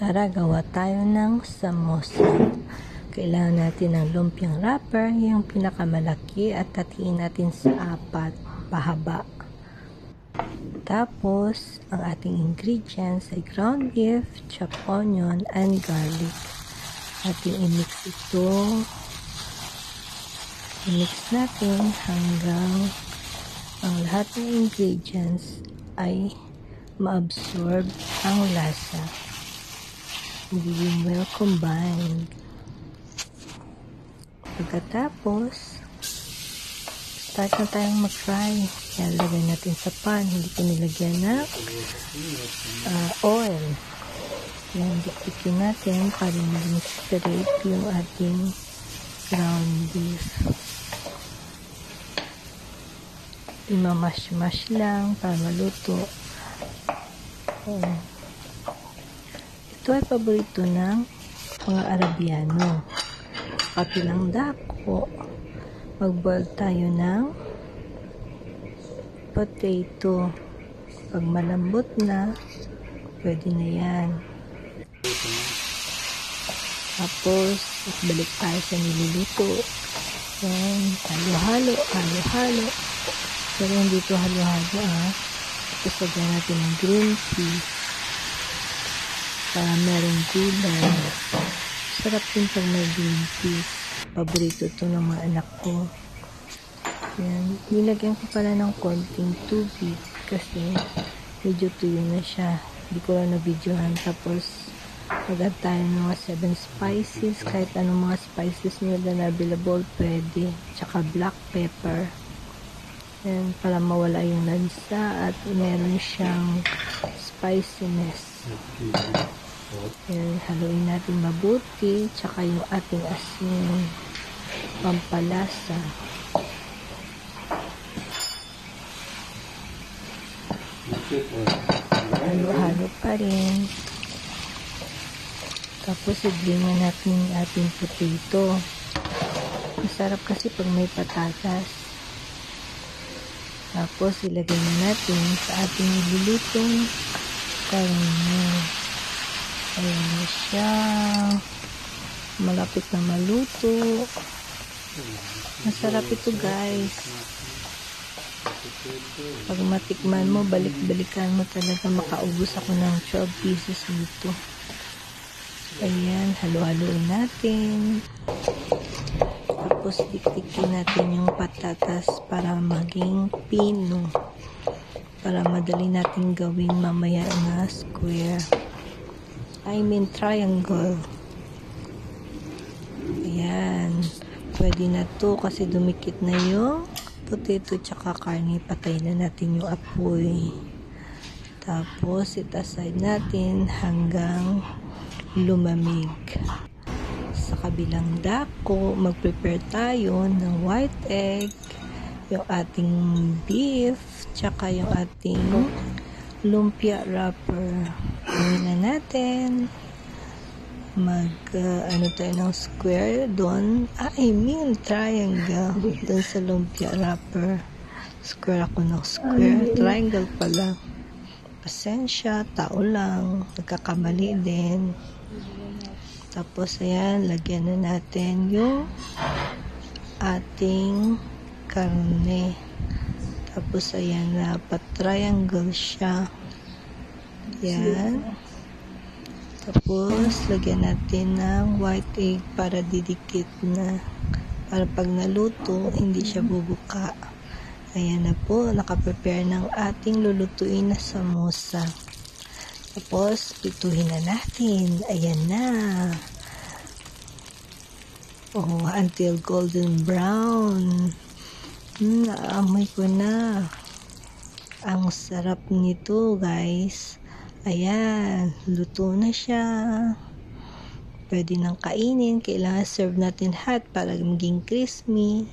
Tara, gawa tayo ng samosa. Kailangan natin ng lumpiang wrapper, yung pinakamalaki, at hatiin natin sa 4 pahaba. Tapos, ang ating ingredients ay ground beef, chopped onion, and garlic. Ating i-mix ito. I-mix natin hanggang ang lahat ng ingredients ay ma-absorb ang lasa. Magiging well combined. Pagkatapos, start na tayong mag-fry. Yan, lagay natin sa pan. Hindi ko nilagyan ng oil. Yan, dikdikin natin para maging straight yung ating ground beef. Imamash-mash lang para maluto. Ito ay paborito ng mga Arabiano. Kapilang dako, mag-boil tayo ng potato. Pag malambot na, pwede na yan. Tapos, balik tayo sa niluluto. Yan, halo-halo, halo-halo. Pero hindi ito halo-halo, Tapos, lagyan natin ng green peas para merong gulay. Sarap din pag may green peas. Paborito ito ng mga anak ko. Yan. Nilagyan ko pala ng konting tubig kasi medyo tuyo na siya. Hindi ko lang na-videohan. Tapos, mag-add tayo ng mga 7 spices. Kahit anong mga spices nyo na available, pwede. Tsaka black pepper. Yan, para mawala yung lansa at meron siyang spiciness. Yan, haluin natin mabuti. Tsaka yung ating asin, pampalasa. Halo-halo pa rin. Tapos, i-blend natin yung ating potato. Masarap kasi pag may patatas. Tapos, ilagay na natin sa ating nilulutong karne. Ayan na siya. Malapit na maluto. Masarap ito, guys. Pag matikman mo, balik-balikan mo talaga. Makaubos ako ng 12 pieces nito. Ayan, halo-haloin natin. Tapos, diktikin natin yung patatas para maging pino. Para madali natin gawin mamaya na square. I mean triangle. Ayan. Pwede na to kasi dumikit na yung potato tsaka karne. Patay na natin yung apoy. Tapos, it-aside natin hanggang lumamig. Sa kabilang dako, mag-prepare tayo ng white egg, yung ating beef, tsaka yung ating lumpia wrapper. Gawin na natin. Ano tayo ng square doon. I mean triangle. Doon sa lumpia wrapper. Square ako ng square. Triangle pala. Pasensya, tao lang. Nagkakamali din. Tapos, ayan, lagyan na natin yung ating karne. Tapos, ayan na, pa-triangle siya. Ayan. Tapos, lagyan natin ng white egg para didikit na. Para pag naluto, hindi siya bubuka. Ayan na po, nakaprepare ng ating lulutuin na samosa. Tapos, pituhin na natin. Ayan na. Oh, until golden brown. Naamoy ko na. Ang sarap nito, guys. Ayan, luto na siya. Pwede nang kainin. Kailangan serve natin hot para maging crispy.